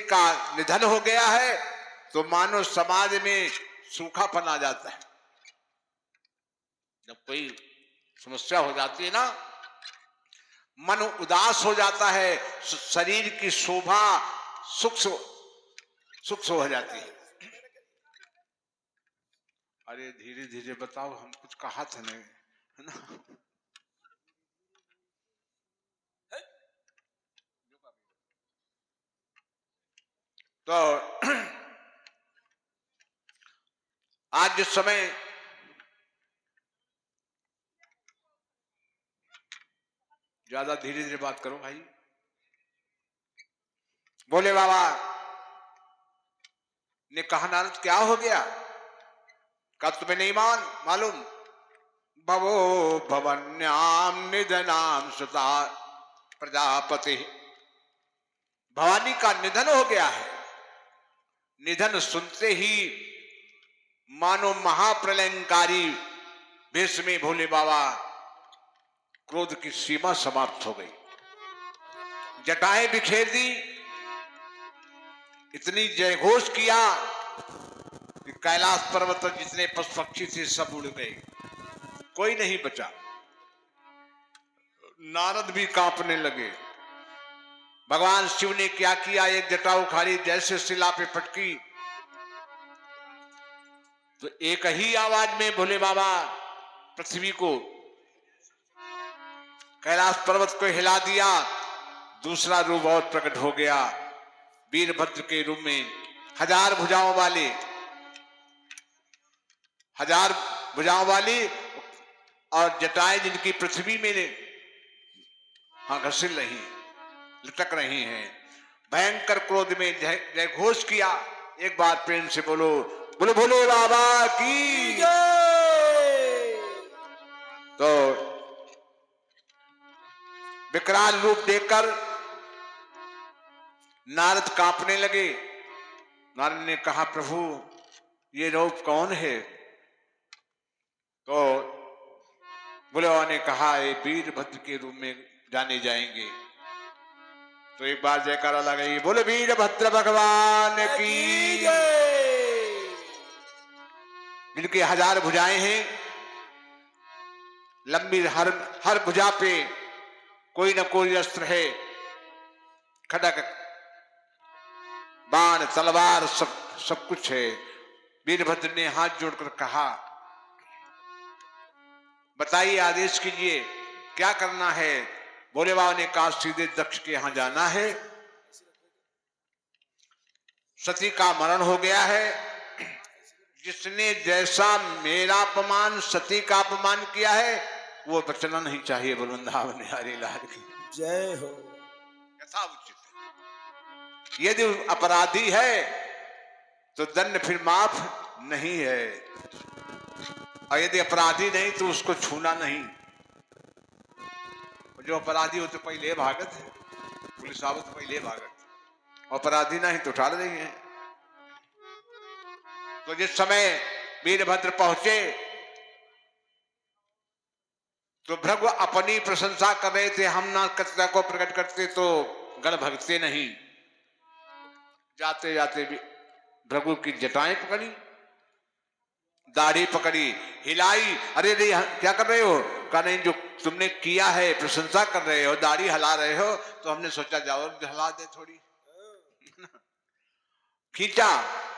का निधन हो गया है तो मानो समाज में सूखापन आ जाता है। जब कोई समस्या हो जाती है ना, मन उदास हो जाता है, शरीर की शोभा सूक्ष्म हो जाती है। अरे धीरे धीरे बताओ, हम कुछ कहा था नहीं, है ना? तो आज जिस समय ज्यादा धीरे धीरे बात करो भाई। बोले बाबा ने कहा, नारद क्या हो गया? का तुम्हें नहीं मालूम? भवो भवन्याम निधनाम सुता प्रजापति, भवानी का निधन हो गया है। निधन सुनते ही मानो महाप्रलयंकारी भेष में भोले बाबा क्रोध की सीमा समाप्त हो गई, जटाएं बिखेर दी, इतनी जयघोष किया कि कैलाश पर्वत पर जितने पशु पक्षी थे सब उड़ गए, कोई नहीं बचा। नारद भी कांपने लगे। भगवान शिव ने क्या किया, एक जटा उखाड़ी, जैसे शिला पे पटकी तो एक ही आवाज में भोले बाबा पृथ्वी को, कैलाश पर्वत को हिला दिया। दूसरा रूप और प्रकट हो गया, वीरभद्र के रूप में, 1000 भुजाओं वाली, 1000 भुजाओं वाली और जटाएं जिनकी पृथ्वी में घसील रही, लटक रही हैं। भयंकर क्रोध में जय घोष किया। एक बार प्रेम से बोलो, बोलो भोले बाबा की जय। तो विकराल रूप देखकर नारद कांपने लगे। नारद ने कहा, प्रभु ये रूप कौन है? तो बोले बाबा ने कहा, ये वीरभद्र के रूप में जाने जाएंगे। तो एक बार जयकारा लगाइए, बोले वीरभद्र भगवान की जय। जिनकी 1000 भुजाएं हैं, लंबी, हर भुजा पे कोई न कोई अस्त्र है, खड़ग, बाण, तलवार, सब कुछ है। वीरभद्र ने हाथ जोड़कर कहा, बताइए, आदेश कीजिए, क्या करना है? भोले बाबा ने कहा, सीधे दक्ष के यहां जाना है। सती का मरण हो गया है, जिसने जैसा मेरा अपमान, सती का अपमान किया है, वो बचना नहीं चाहिए। वृंदावन हरि लाल की जय हो। यथा उचित है। यदि अपराधी है तो दंड फिर माफ नहीं है, और यदि अपराधी नहीं तो उसको छूना नहीं। जो अपराधी हो तो पहले भागत है, पुलिस आवत तो पहले भागत, अपराधी नहीं तो उठा रही है। तो जिस समय वीरभद्र पहुंचे तो भृगु अपनी प्रशंसा कर रहे थे, हम ना कर्तव्य को प्रकट करते तो गण भगते नहीं। जाते जाते भृगु की जटाएं पकड़ी, दाढ़ी पकड़ी, हिलाई। अरे रे क्या कर रहे हो? कहा नहीं, जो तुमने किया है, प्रशंसा कर रहे हो, दाढ़ी हिला रहे हो, तो हमने सोचा जाओ हिला दे थोड़ी। खींचा,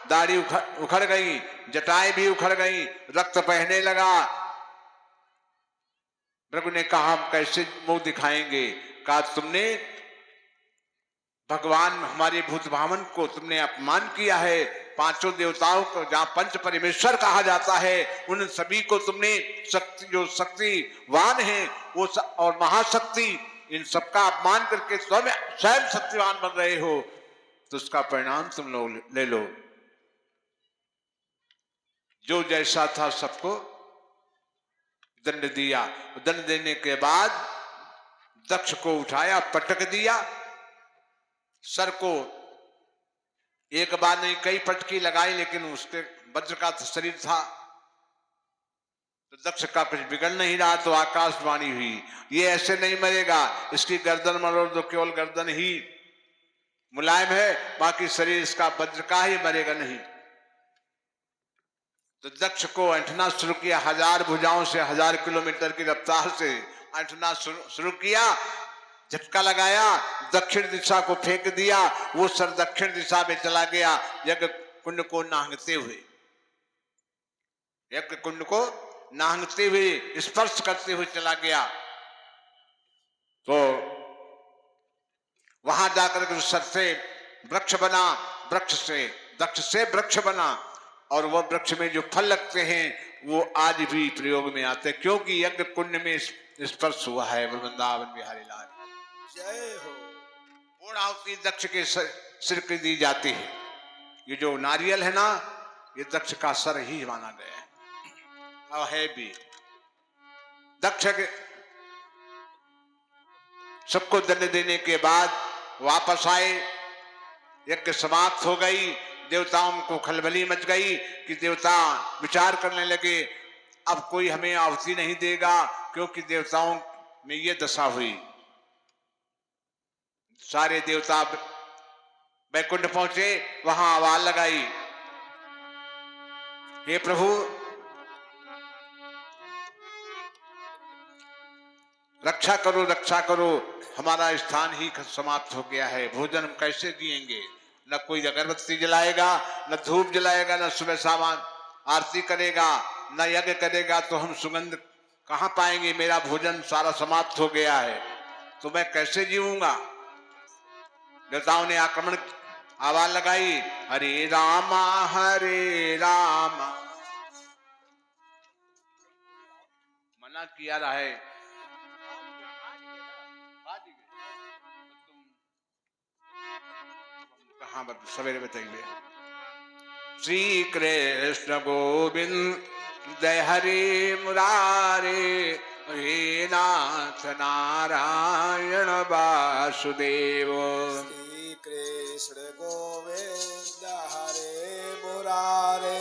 दाढ़ी उखड़ गई, जटाएं भी उखड़ गई, रक्त बहने लगा। भृगु ने कहा, हम कैसे मुंह दिखाएंगे? कहा, तुमने भगवान हमारे भूत भावन को तुमने अपमान किया है। 5 देवताओं को जहां पंच परमेश्वर कहा जाता है, उन सभी को तुमने शक्ति, जो शक्तिवान है वो और महाशक्ति, इन सबका अपमान करके स्वयं शक्तिवान बन रहे हो, तो उसका परिणाम तुम लोग ले लो। जो जैसा था सबको दंड दिया। दंड देने के बाद दक्ष को उठाया, पटक दिया। सर को एक बार नहीं कई पटकी लगाई, लेकिन उसके वज्र का शरीर था तो दक्ष का कुछ बिगड़ नहीं रहा। तो आकाशवाणी हुई, ये ऐसे नहीं मरेगा, इसकी गर्दन मरोड़ दो, केवल गर्दन ही मुलायम है, बाकी शरीर इसका वज्र का ही मरेगा नहीं। तो दक्ष को ऐंठना शुरू किया, 1000 भुजाओं से 1000 किलोमीटर की रफ्तार से ऐंठना शुरू किया। झटका लगाया, दक्षिण दिशा को फेंक दिया, वो सर दक्षिण दिशा में चला गया, यज्ञ कुंड को नांगते हुए, यज्ञ कुंड को नांगते हुए स्पर्श करते हुए चला गया। तो वहां जाकर के सर से वृक्ष बना, वृक्ष से दक्ष से वृक्ष बना, और वह वृक्ष में जो फल लगते हैं वो आज भी प्रयोग में आते हैं, क्योंकि यज्ञ कुंड में स्पर्श हुआ है। वृंदावन बिहारी लाल जय हो। पूर्ण आहुति दक्ष के सिर की दी जाती है। ये जो नारियल है ना, ये दक्ष का सर ही माना गया है, और है भी। दक्ष के सबको दंड देने के बाद वापस आए, यज्ञ समाप्त हो गई। देवताओं को खलबली मच गई कि देवता विचार करने लगे, अब कोई हमें आहुति नहीं देगा, क्योंकि देवताओं में ये दशा हुई। सारे देवता बैकुंठ पहुंचे, वहां आवाज लगाई, हे प्रभु रक्षा करो, रक्षा करो, हमारा स्थान ही समाप्त हो गया है, भोजन हम कैसे दिएंगे? न कोई अगरबत्ती जलाएगा, न धूप जलाएगा, न सुबह सामान आरती करेगा, न यज्ञ करेगा, तो हम सुगंध कहां पाएंगे? मेरा भोजन सारा समाप्त हो गया है, तो मैं कैसे जीऊंगा? देवताओं ने आक्रमण आवाज लगाई, हरे रामा हरे रामा। मना किया रहा है, कहां सवेरे बताइए। श्री कृष्ण गोविंद हरे मुरारे, हे नाथ नारायण वासुदेव। श्री कृष्ण गोविंद हरे मुरारे,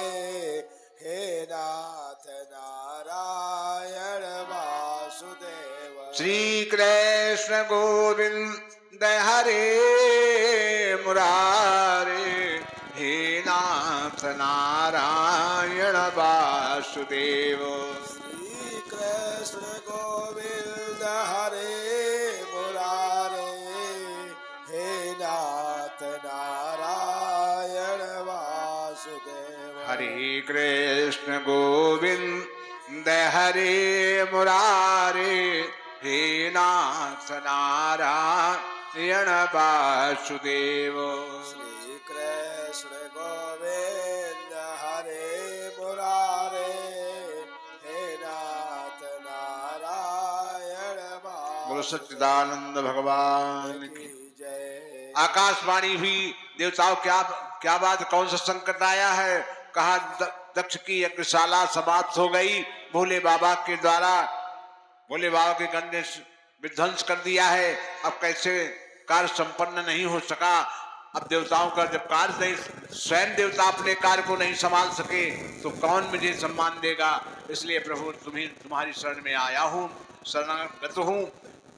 हे नाथ नारायण वासुदेव। श्री कृष्ण गोविंद हरे मुरारे, हे नाथ नारायण वासुदेव। श्री कृष्ण गोविंद हरे मुरारे, हे नाथ नारायण वासुदेव। हरे कृष्ण गोविंद हरे मुरारे, हे नाथ नारायण वासुदेव। श्री कृष्ण गोविंद हरे मुरारे, हे नाथ नारायण बोलो सच्चिदानंद भगवान की जय। आकाशवाणी हुई, देवताओं क्या बात, कौन सा संकट आया है? कहा दक्ष की यज्ञशाला समाप्त हो गई भोले बाबा के द्वारा, भोले बाबा के गण ने विध्वंस कर दिया है, अब कैसे कार्य संपन्न नहीं हो सका। अब देवताओं का जब कार्य नहीं, स्वयं देवता अपने कार्य को नहीं संभाल सके तो कौन मुझे सम्मान देगा? इसलिए प्रभु तुम्हारी शरण में आया हूँ, शरणागत हूँ,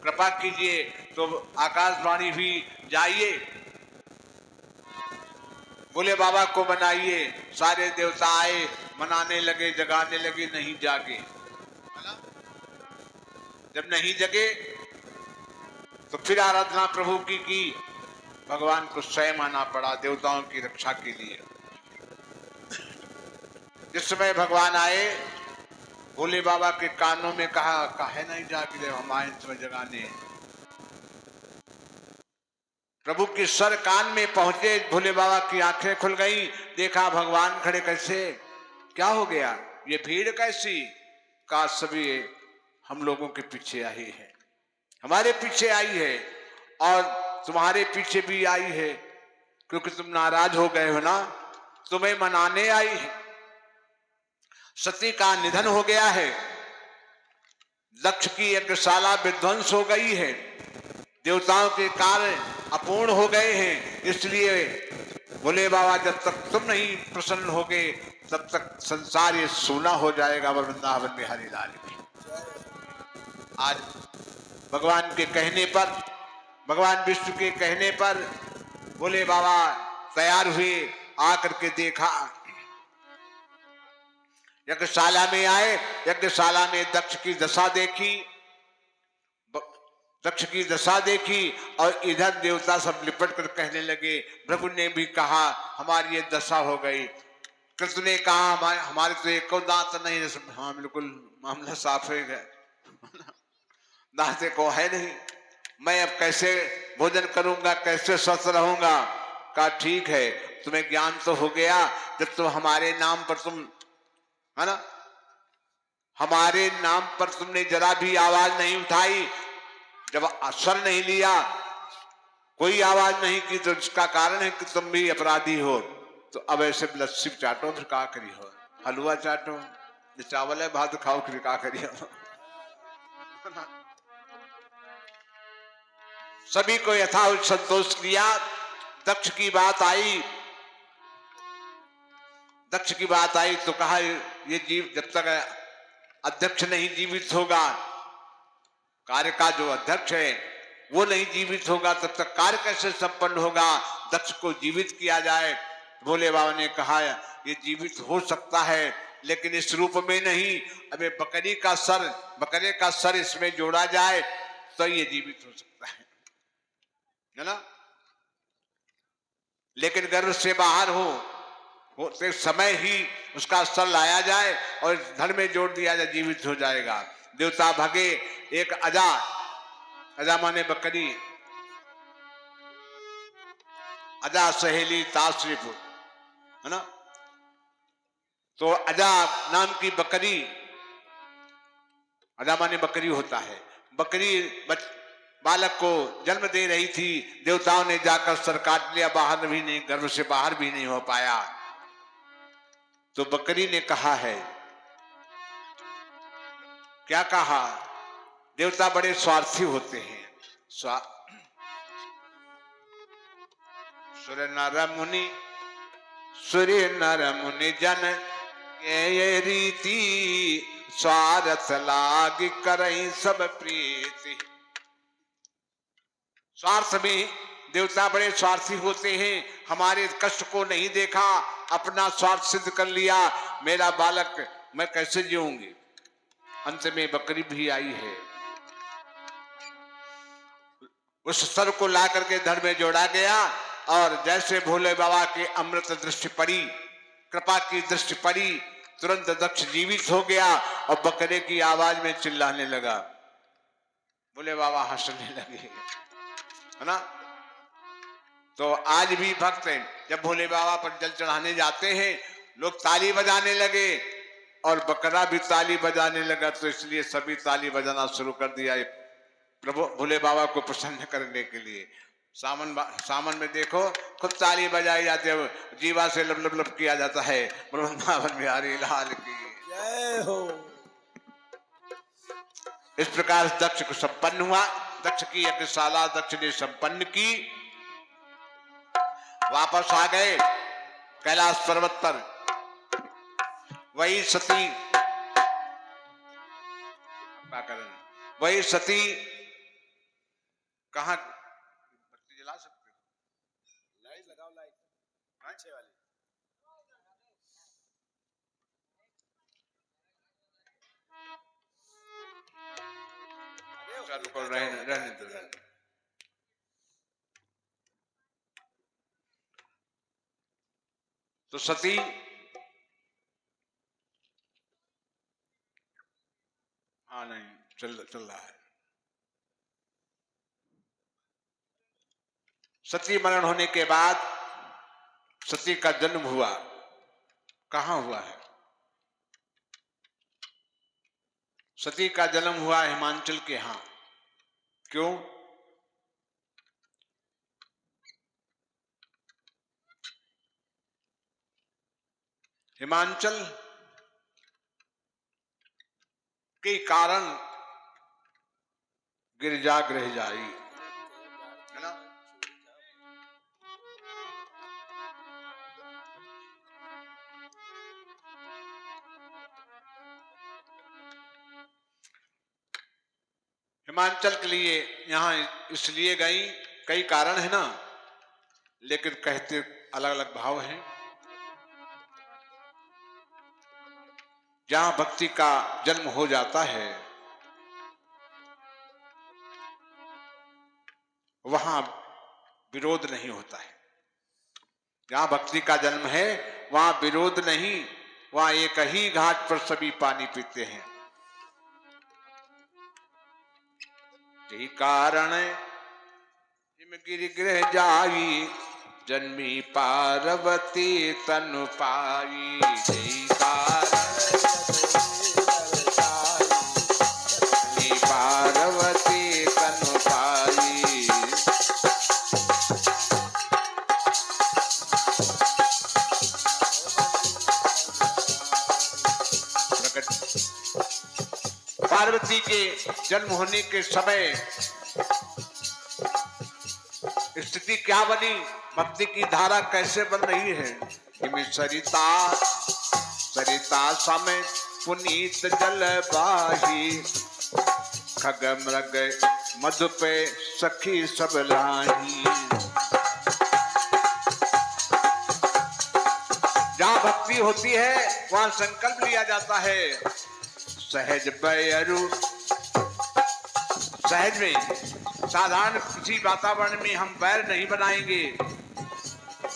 कृपा कीजिए। तो आकाशवाणी भी जाइए, भोले बाबा को मनाइए। सारे देवता आए, मनाने लगे, जगाने लगे, नहीं जागे। जब नहीं जगे तो फिर आराधना प्रभु की भगवान को स्वयं आना पड़ा देवताओं की रक्षा के लिए। जिस समय भगवान आए, भोले बाबा के कानों में कहा, काहे नहीं जागे हम आए तुम्हें जगाने। प्रभु के सर कान में पहुंचे, भोले बाबा की आंखें खुल गई, देखा भगवान खड़े, कैसे क्या हो गया? ये भीड़ कैसी? का सभी हम लोगों के पीछे आई है, हमारे पीछे आई है, और तुम्हारे पीछे भी आई है, क्योंकि तुम नाराज हो गए हो ना, तुम्हें मनाने आई है। सती का निधन हो गया है, दक्ष की यज्ञशाला विध्वंस हो गई है, देवताओं के कार्य अपूर्ण हो गए हैं, इसलिए भोले बाबा जब तक तुम नहीं प्रसन्न होगे तब तक संसार ये सूना हो जाएगा। वृंदावन बिहारी लाल की आज भगवान के कहने पर, भगवान विष्णु के कहने पर भोले बाबा तैयार हुए, आकर के देखा, यज्ञशाला में आए। यज्ञशाला में दक्ष की दशा देखी, दक्ष की दशा देखी, और इधर देवता सब लिपट कर कहने लगे। प्रभु ने भी कहा हमारी ये दशा हो गई। कृष्ण ने कहा हमारे तो एक दांत नहीं। हाँ बिल्कुल मामला साफ है, दांत को है नहीं, मैं अब कैसे भोजन करूंगा, कैसे स्वस्थ रहूंगा। कहा ठीक है, तुम्हें ज्ञान तो हो गया, जब तुम हमारे नाम पर तुम, है ना, हमारे नाम पर तुमने जरा भी आवाज नहीं उठाई, जब स्वर नहीं लिया, कोई आवाज नहीं की, तो इसका कारण है कि तुम भी अपराधी हो। तो अब ऐसे लस्सी चाटो, फिर क्या करी हो, हलवा चाटो, ये चावल है भात खाओ, फिर क्या करी हो। सभी को यथावत संतोष किया। दक्ष की बात आई, दक्ष की बात आई तो कहा ये जीव जब तक अध्यक्ष नहीं जीवित होगा, कार्य का जो अध्यक्ष है वो नहीं जीवित होगा, तब तक कार्य कैसे संपन्न होगा। दक्ष को जीवित किया जाए। भोले बाबा ने कहा ये जीवित हो सकता है, लेकिन इस रूप में नहीं। अबे बकरी का सर, बकरे का सर इसमें जोड़ा जाए तो ये जीवित हो सकता है ना। लेकिन गर्भ से बाहर होते समय ही उसका सर लाया जाए और धड़ में जोड़ दिया जाए, जीवित हो जाएगा। देवता भागे। एक अजा माने बकरी, अजा सहेली ताशरीफ, है ना। तो अजा नाम की बकरी, अजा माने बकरी होता है, बकरी बालक को जन्म दे रही थी। देवताओं ने जाकर सर काट लिया, बाहर भी नहीं, गर्भ से बाहर भी नहीं हो पाया। तो बकरी ने कहा है, क्या कहा, देवता बड़े स्वार्थी होते हैं। सूर्य नर मुनि जन ये रीति, स्वार्थ लाग करई सब प्रीति। स्वार्थ में देवता बड़े स्वार्थी होते हैं। हमारे कष्ट को नहीं देखा, अपना स्वार्थ सिद्ध कर लिया, मेरा बालक मैं कैसे जीऊंगी। अंत में बकरी भी आई है, उस सर को ला करके धड़ में जोड़ा गया, और जैसे भोले बाबा की अमृत दृष्टि पड़ी, कृपा की दृष्टि पड़ी, तुरंत दक्ष जीवित हो गया और बकरे की आवाज में चिल्लाने लगा। भोले बाबा हंसने लगे, है ना। तो आज भी भक्त जब भोले बाबा पर जल चढ़ाने जाते हैं, लोग ताली बजाने लगे और बकरा भी ताली बजाने लगा। तो इसलिए सभी ताली बजाना शुरू कर दिया प्रभु भोले बाबा को प्रसन्न करने के लिए। सामन में देखो खुद ताली बजाई जाती है, जीवा से लब लब लब किया जाता है। वृंदावन बिहारी लाल की जय हो। इस प्रकार दक्ष को संपन्न हुआ। दक्ष की यज्ञशाला दक्ष ने संपन्न की। वापस आ गए कैलाश पर्वत पर। वही सती, वही सती कहाँ, बत्ती जला सकते हो, लाइट लगाओ, लाइट अच्छे वाली। रहने दो। तो सती हाँ नहीं चल रहा है। सती मरण होने के बाद सती का जन्म हुआ, कहां हुआ है? सती का जन्म हुआ हिमाचल के यहां। क्यों? हिमाचल के कारण गिरजागृह जाई, है ना। हिमाचल के लिए यहां इसलिए गई, कई कारण है ना, लेकिन कहते अलग अलग भाव हैं। जहां भक्ति का जन्म हो जाता है वहां विरोध नहीं होता है। जहां भक्ति का जन्म है वहां विरोध नहीं, वहां एक ही घाट पर सभी पानी पीते हैं। यही कारण हिमगिरि गृह जाई, जन्मी पार्वती तनु पाई। यही कारण जन्मी पार्वती तनु पाई। पार्वती के जन्म होने के समय स्थिति क्या बनी, भक्ति की धारा कैसे बन रही है। हिम सरिता सरिता समय पुनीत जल बाही, खग मृग मधु पे सखी सब लाही। जहां भक्ति होती है वहां संकल्प लिया जाता है। सहज बैरु, सहज में साधारण किसी वातावरण में हम बैर नहीं बनाएंगे।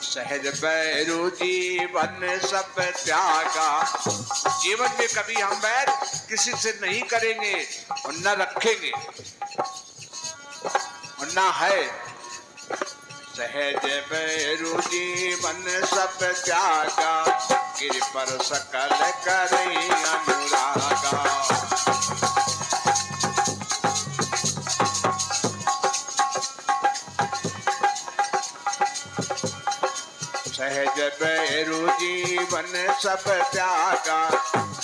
सहज बैरु जीवन सब त्यागा, जीवन में कभी हम बैर किसी से नहीं करेंगे और न रखेंगे और न है। सहज बैरु जीवन सब त्यागा, गिर पर सकल करे अनुरागा। सहज बैरु जीवन सब त्यागा,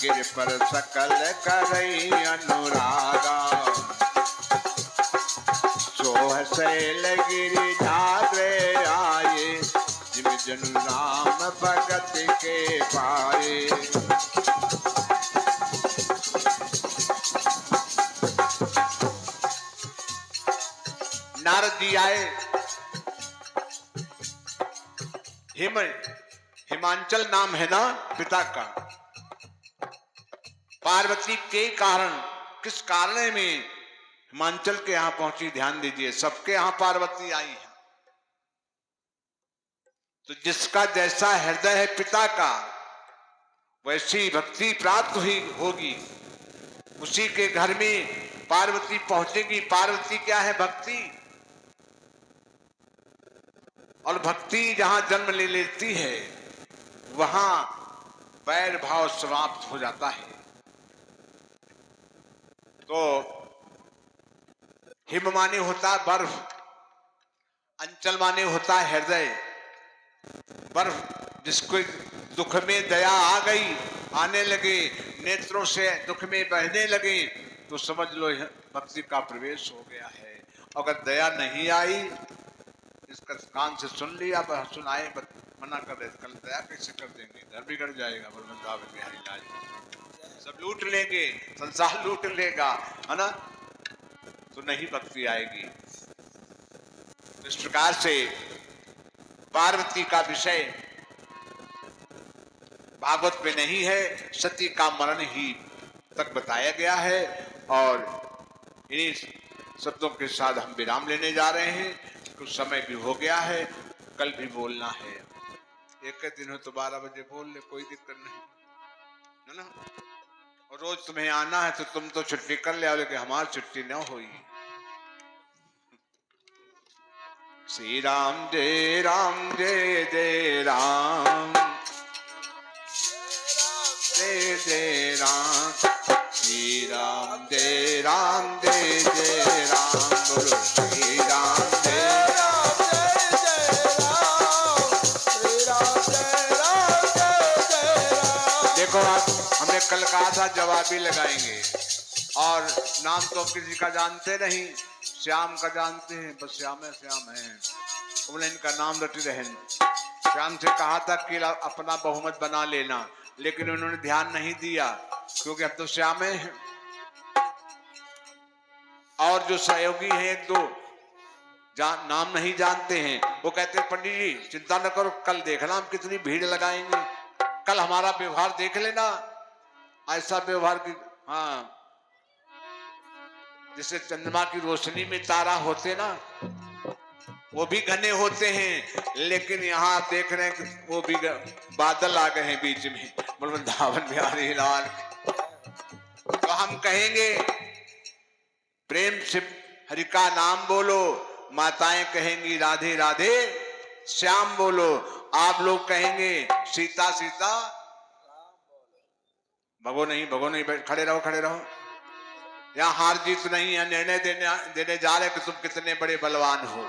गिर पर सकल करई अनुरागा। सोह शैल गिरि धारे आए, जिम जन राम भगत के पाए। नारद जी आए, हिमांचल नाम है ना पिता का। पार्वती के कारण, किस कारण में हिमांचल के यहां पहुंची, ध्यान दीजिए। सबके यहां पार्वती आई है, तो जिसका जैसा हृदय है पिता का वैसी भक्ति प्राप्त हुई होगी, उसी के घर में पार्वती पहुंचेगी। पार्वती क्या है? भक्ति। और भक्ति जहां जन्म ले लेती है वहां वैर भाव समाप्त हो जाता है। तो हिम माने होता बर्फ, अंचल माने होता हृदय। बर्फ जिसको दुख में दया आ गई, आने लगे, नेत्रों से दुख में बहने लगे, तो समझ लो भक्ति का प्रवेश हो गया है। अगर दया नहीं आई, इसका कान से सुन लिया, सुनाए मना कर दे, कल दया कैसे कर देंगे, घर बिगड़ जाएगा। वृंदावन बिहारी लाल सब लूट लेंगे, संसार लूट लेगा, है ना, तो नहीं भक्ति आएगी। इस प्रकार से पार्वती का विषय भागवत में नहीं है, सती का मरण ही तक बताया गया है। और इन्हीं शब्दों के साथ हम विराम लेने जा रहे हैं। कुछ समय भी हो गया है, कल भी बोलना है। एक दिन हो तो 12 बजे बोल ले, कोई दिक्कत नहीं, है ना। और रोज तुम्हें आना है तो तुम तो छुट्टी कर ले, लेकिन हमारी छुट्टी न हुई। श्री राम जय राम, जय जय राम, जय जय राम। श्री राम जय राम, जय जय राम। बोलो श्री राम जय राम, जय जय राम। श्री राम जय राम, जय जय राम। देखो आप, हमने कल कहा था जवाबी लगाएंगे, और नाम तो किसी का जानते नहीं, श्याम का जानते हैं, बस श्याम है, श्याम है। बोले इनका नाम रट रहे। श्याम से कहा था कि अपना बहुमत बना लेना, लेकिन उन्होंने ध्यान नहीं दिया, क्योंकि अब तो श्याम है। और जो सहयोगी हैं एक दो, नाम नहीं जानते हैं। वो कहते हैं पंडित जी चिंता न करो, कल देखना हम कितनी भीड़ लगाएंगे, कल हमारा व्यवहार देख लेना, ऐसा व्यवहार की। हाँ, जैसे चंद्रमा की रोशनी में तारा होते ना, वो भी घने होते हैं, लेकिन यहाँ आप देख रहे हैं कि वो भी बादल आ गए हैं बीच में। वृंदावन बिहारी लाल। तो हम कहेंगे प्रेम से हरि का नाम बोलो, माताएं कहेंगी राधे राधे श्याम बोलो, आप लोग कहेंगे सीता सीता भगो नहीं भगो नहीं, खड़े रहो खड़े रहो। यहाँ हार जीत नहीं है, निर्णय देने जा रहे कि तुम कितने बड़े बलवान हो।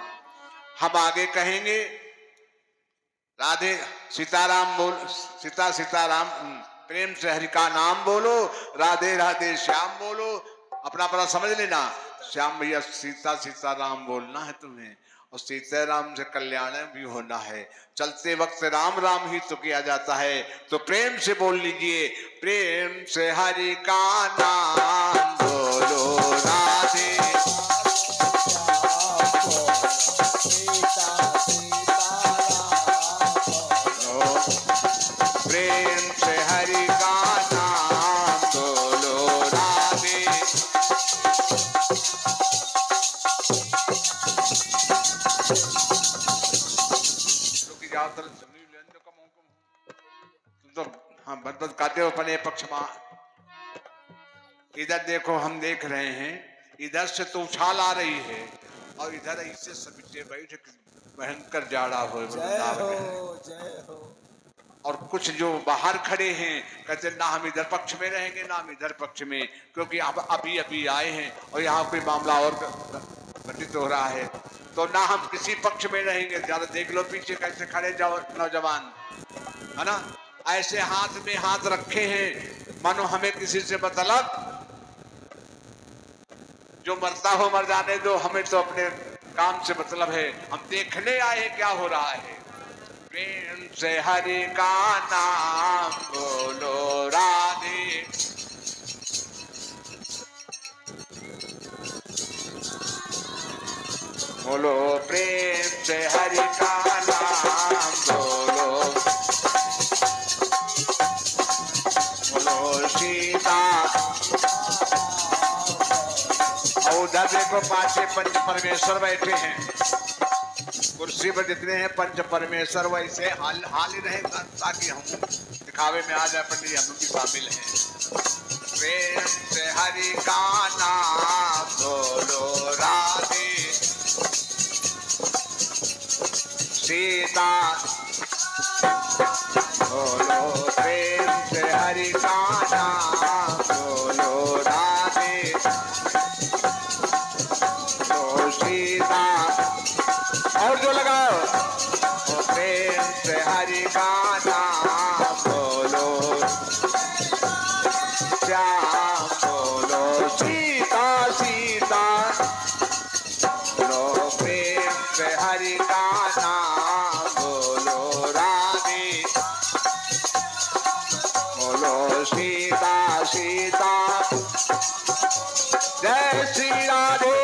हम आगे कहेंगे राधे सीताराम बोल, सीता सीताराम, प्रेम से हरि का नाम बोलो, राधे राधे श्याम बोलो। अपना अपना समझ लेना, श्याम भैया सीता सीताराम बोलना है तुम्हें, और सीताराम से कल्याण भी होना है। चलते वक्त राम राम ही तो किया जाता है, तो प्रेम से बोल लीजिए, प्रेम से हरि का नाम बोलो राधे। प्रेम से हरि का नाम बोलो राधे। तो हाँ बद काते हो अपने पक्ष में। इधर देखो, हम देख रहे हैं इधर से तो उछाल आ रही है, और इधर ऐसे सबिटे बैठ भयंकर जाड़ा हो। जय हो। और कुछ जो बाहर खड़े हैं कहते ना हम इधर पक्ष में रहेंगे ना हम इधर पक्ष में, क्योंकि अब अभी अभी आए हैं और यहाँ कोई मामला और घटित हो रहा है, तो ना हम किसी पक्ष में रहेंगे। ज्यादा देख लो पीछे कैसे खड़े जाओ नौजवान, है ना, ऐसे हाथ में हाथ रखे हैं मानो हमें किसी से मतलब, जो मरता हो मर जाने दो, हमें तो अपने काम से मतलब है, हम देखने आए क्या हो रहा है। प्रेम से हरि का नाम बोलो राधे। बोलो प्रेम से हरि का नाम बोलो, बोलो सीता। और उधर देखो पांचे पंच परमेश्वर बैठे हैं, कुर्सी पर जितने हैं पंच परमेश्वर वैसे हाल ही रहे, ताकि हम दिखावे में आ जाए पंडित हम भी शामिल हैं। प्रेम से हरि का नाम बोलो राधे। सीता बोलो प्रेम से हरि का नाम बोलो राधे। तो सीता और जो लगाओ, प्रेम से हरि का नाम बोलो श्याम बोलो सीता सीता। बोलो प्रेम से हरि का नाम बोलो राधे। बोलो सीता सीता। जय श्री राधे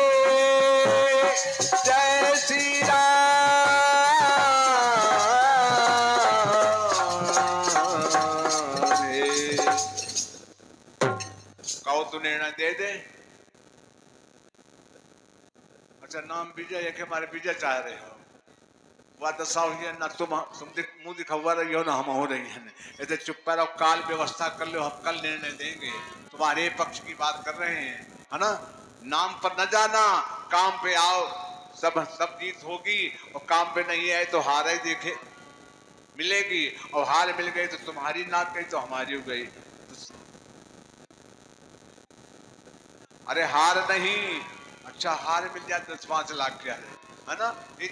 जय श्री राधे। कहो तू निर्णय दे दे। अच्छा नाम विजय है कि हमारे विजय चाह रहे हो, वह दशा हुई है ना, तुम मुंह दिखवा रही हो ना हम हो रही है। ऐसे चुप पर और काल व्यवस्था कर लो, हम कल निर्णय देंगे। तुम्हारे पक्ष की बात कर रहे हैं, है ना। नाम पर न जाना, काम पे आओ, सब जीत होगी, और काम पे नहीं आए तो हार ही देखे मिलेगी, और हार मिल गई तो तुम्हारी नाक गई तो हमारी हो गई। अरे हार नहीं, अच्छा हार मिल जाए 10-5 लाख क्या है ना। ये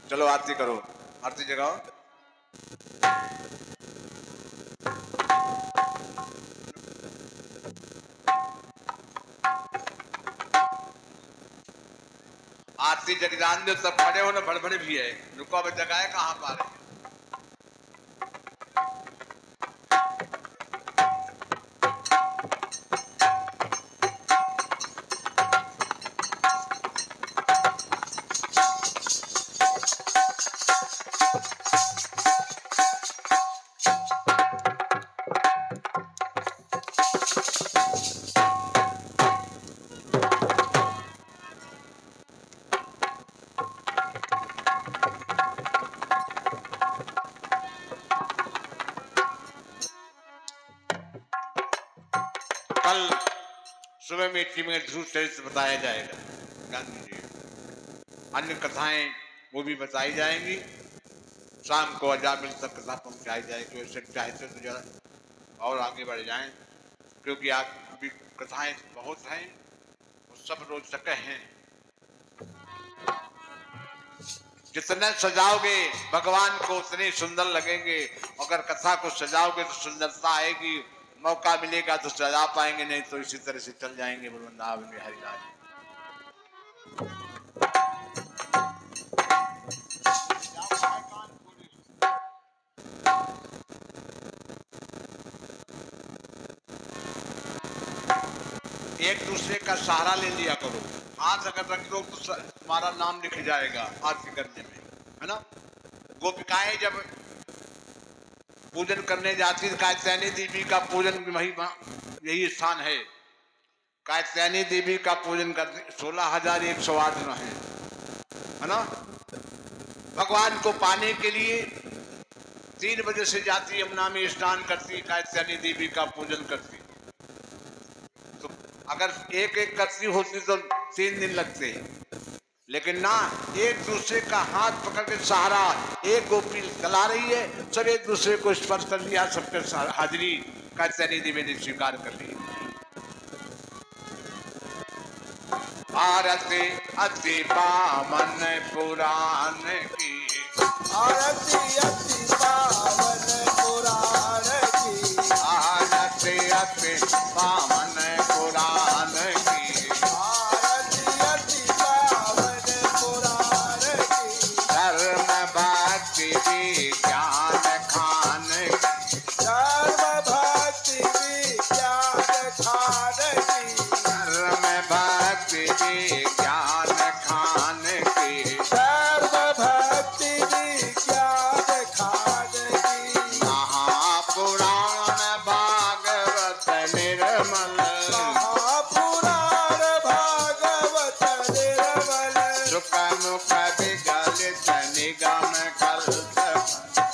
चलो आरती करो, आरती जगाओ। आरती जगदान दो, सब खड़े हो ना, बड़बड़ भी है। रुको अब जगाए कहाँ पा रहे। सुबह मीटिंग में ध्रुव चरित्र बताया जाएगा, गांधी जी। अन्य कथाएं वो भी बताई जाएंगी। शाम को अजामिल तक कथा पहुंचाई जाएगी। वैसे चाहते तो जरा और आगे बढ़ जाएं, क्योंकि आप भी कथाएं बहुत हैं, वो सब रोचक हैं। जितने सजाओगे भगवान को उतने सुंदर लगेंगे। अगर कथा को सजाओगे तो सुंदरता आएगी, मौका मिलेगा तो सजा पाएंगे, नहीं तो इसी तरह से चल जाएंगे वृंदावन में हरिलाल। एक दूसरे का सहारा ले लिया करो। हाथ अगर रख लो तो तुम्हारा नाम लिख जाएगा आरती करने में, है ना। गोपिकाएं जब पूजन करने जाती थी, कात्यायनी देवी का पूजन वही यही स्थान है। कात्यायनी देवी का पूजन करते 16,108 दिन है ना। भगवान को पाने के लिए 3 बजे से जाती यमुना में स्नान करती, कात्यायनी देवी का पूजन करती। तो अगर एक एक करती होती तो 3 दिन लगते हैं, लेकिन ना, एक दूसरे का हाथ पकड़ के सहारा। एक गोपी चला रही है, सब एक दूसरे को स्पर्श कर लिया, सबके हाजिरी कात्यायनी देवी ने स्वीकार कर ली। आरती अति पावन पुराण की, आरती अति पावन पुराण की, आरती अति पावन पुराण की, आरती अति पावन पुराण की, धर्म भक्ति विज्ञान खान की, धर्म भक्ति विज्ञान खान की, धर्म भक्ति विज्ञान खान की, धर्म भक्ति विज्ञान खान की, महापुराण भागवत निर्मल, महापुराण भागवत निर्मल, सुख मुख विगलित निगम कल्प,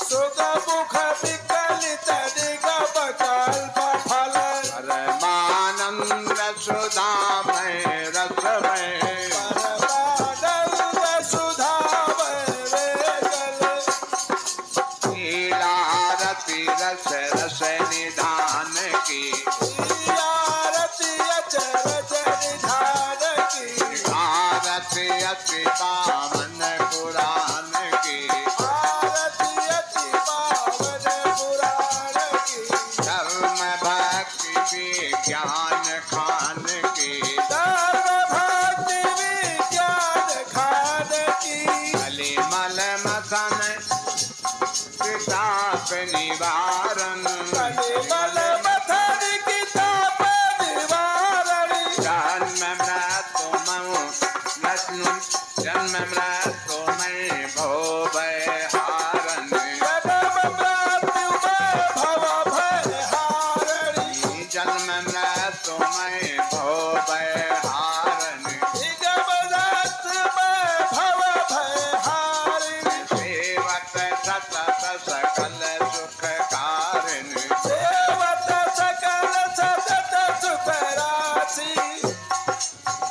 सुख मुख विकलित निगम कल्प फल, परमानंद सुधामय रसमय, परमानंद सुधामय वेगल, लीलारति रस रस निधान की, आरती अचरज निधान की, आरति अति पावन पुराण की, आरती अति पावन पुराण की, धर्म भक्ति विज्ञान खान की, धर्म भक्ति विज्ञान खान की, कलिमल मथन किताब निवारण, कलिमल मथन की ताप निवारण, जन्म मृत्युमय भोभय हारण, जन्म मृत्युमय भव भय हारणी, जन्म मृत्युमय भोभय हारण, निगम मृत्युमय भव भय हारिणी, सेवक सतत सकल सुख कारण, सेवत सकल सतत सुख राशि,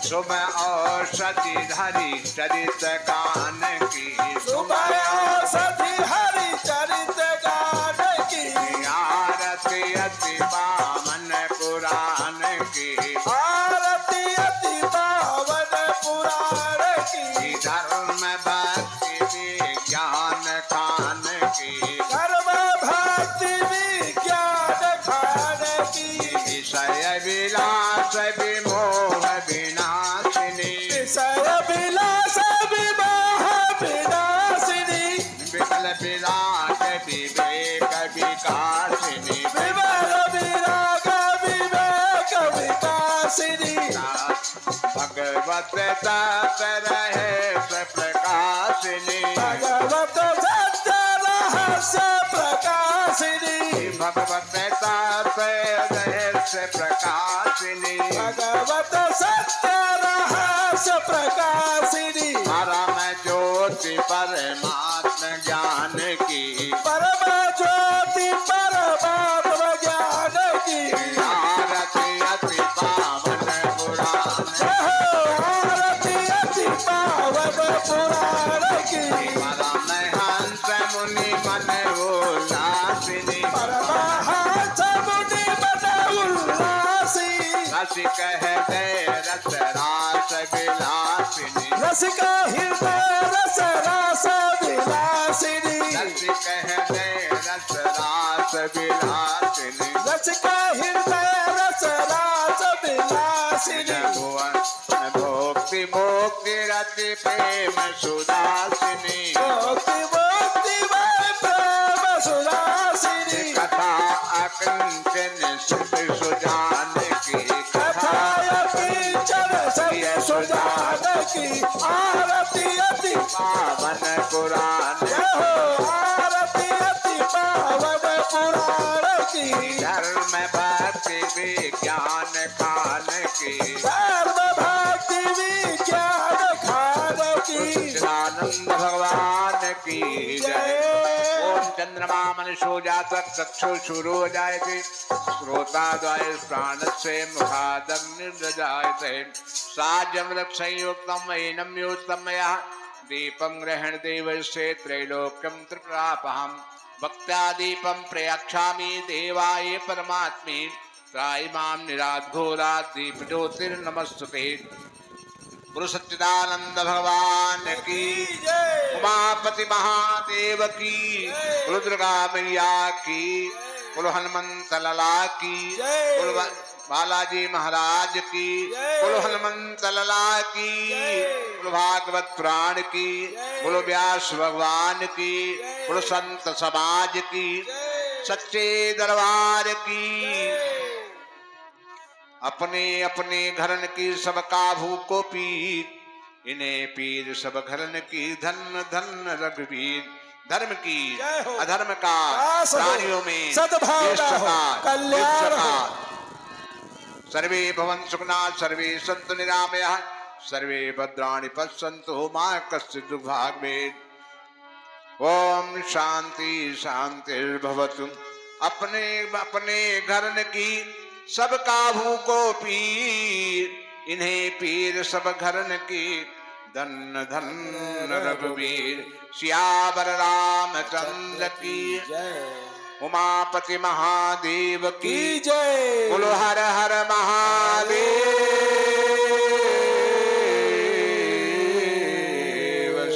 शुभ औषधि धरि चरित गान की, सुबह औषधि हरि चरित गान की, आरती अति पावन पुराण की, आरती अति पावन पुराण की, धर्म भक्ति विज्ञान खान की, धर्म भक्ति विज्ञान खान की, विषय विलास विमोह विनाशिनी, विषय विलास विवाह विनाशिनी, विकल विराट विवेक विकासिनी, विमल विराग विवेक विकासिनी, भगवत तत् रहस्य प्रकाशिनी, भगवत सत्य रहस्य प्रकाशिनी, भगवत तत् रहस्य प्रकाशिनी, भगवत सत्य रहस्य प्रकाशिनी, परम ज्योति परमात्म ज्ञान की, परम ज्योति परमात्म ज्ञान की, आरती अति पावन रसिक हृदय रस रास विलासिनी रसिक हृदय रस रास विलासिनी रसिक हृदय रस रास विलासिनी रसिक हृदय रस रास विलासिनी भोक्ति भोक्ति रति प्रेम सुदासिनी भक्ति भक्ति में प्रेम सुदासिनी कथा अकिंचन सुख सुजान की कथा किंचन सत्य सुजान की आरती अति पावन पुराण जय हो आरती अति पावन पुराण की धर्म भक्ति विज्ञान खान की धर्म भक्ति विज्ञान खान की आनंद भगवान की जय ओम चंद्रमा मनुष्यो जातक चक्षु शुरू हो जाए थे श्रोता द्वाय प्राण से मुखादग्निर्जायते साजम संयुक्तम एनम योत्तम दीपं ग्रहण देवस्य त्रैलोक्यं त्रिपुरापहं भक्त्या दीपं प्रयच्छामि देवाय परमात्मे त्रायिमां निराघोरात् दीप ज्योतिर्नमस्तुते गुरु सच्चिदानंद भगवान की उमापति महादेव की रुद्रगा मैया की कुल हनुमंत लला की कुल बालाजी महाराज की कुल हनुमंत लला की कुल भागवत पुराण की कुल व्यास भगवान की कुल संत समाज की सच्चे दरबार की अपने अपने घरन की सब काभू को पीर इन्हें पीर सब घरन की धन धन रघुवीर धर्म की अधर्म का प्राणियों में कल्याण सर्वे भवन सुखना सर्वे संतु निरामया सर्वे भद्राणि पश्यन्तु मा कश्चित् दुर्भाग्येत् ओम शांति शांतिर्भवतु अपने अपने घरन की सब काबू को पीर इन्हें पीर सब घरन की धन धन रघुवीर सियावर रामचंद्र की उमापति महादेव की जय बोलो हर हर महादेव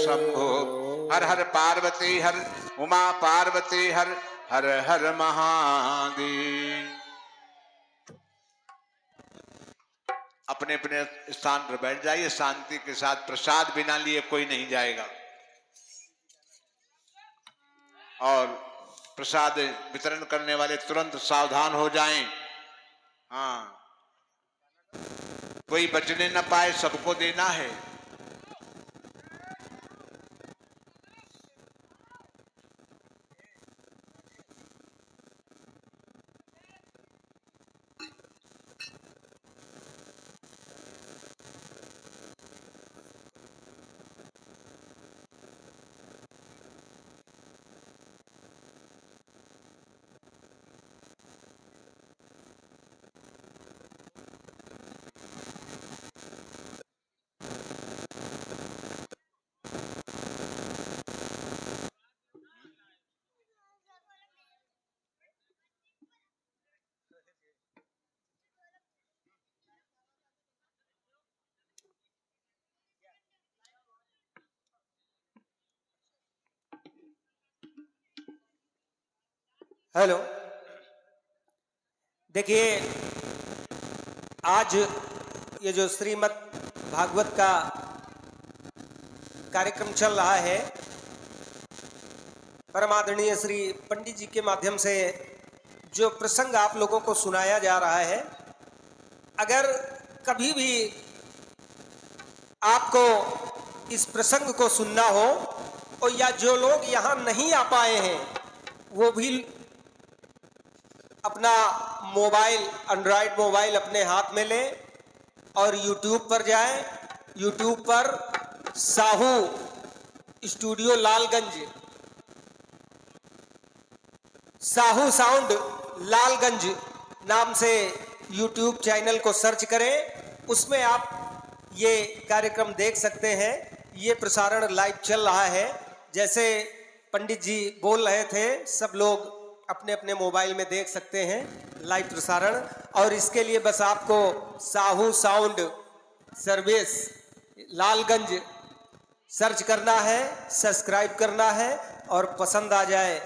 शंभो हर हर पार्वती हर उमा पार्वती हर हर हर महादेव अपने अपने स्थान पर बैठ जाइए शांति के साथ प्रसाद बिना लिए कोई नहीं जाएगा और प्रसाद वितरण करने वाले तुरंत सावधान हो जाएं। हाँ कोई बचने न पाए सबको देना है। हेलो, देखिए आज ये जो श्रीमद् भागवत का कार्यक्रम चल रहा है, परम आदरणीय श्री पंडित जी के माध्यम से जो प्रसंग आप लोगों को सुनाया जा रहा है, अगर कभी भी आपको इस प्रसंग को सुनना हो और या जो लोग यहाँ नहीं आ पाए हैं वो भी अपना मोबाइल, एंड्रॉयड मोबाइल अपने हाथ में लें और YouTube पर जाएं। YouTube पर साहू स्टूडियो लालगंज, साहू साउंड लालगंज नाम से YouTube चैनल को सर्च करें। उसमें आप ये कार्यक्रम देख सकते हैं। ये प्रसारण लाइव चल रहा है। जैसे पंडित जी बोल रहे थे, सब लोग अपने अपने मोबाइल में देख सकते हैं लाइव प्रसारण। और इसके लिए बस आपको Sahu sound service Lalganj search करना है, सब्सक्राइब करना है और पसंद आ जाए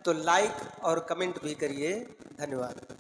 तो लाइक और कमेंट भी करिए। धन्यवाद।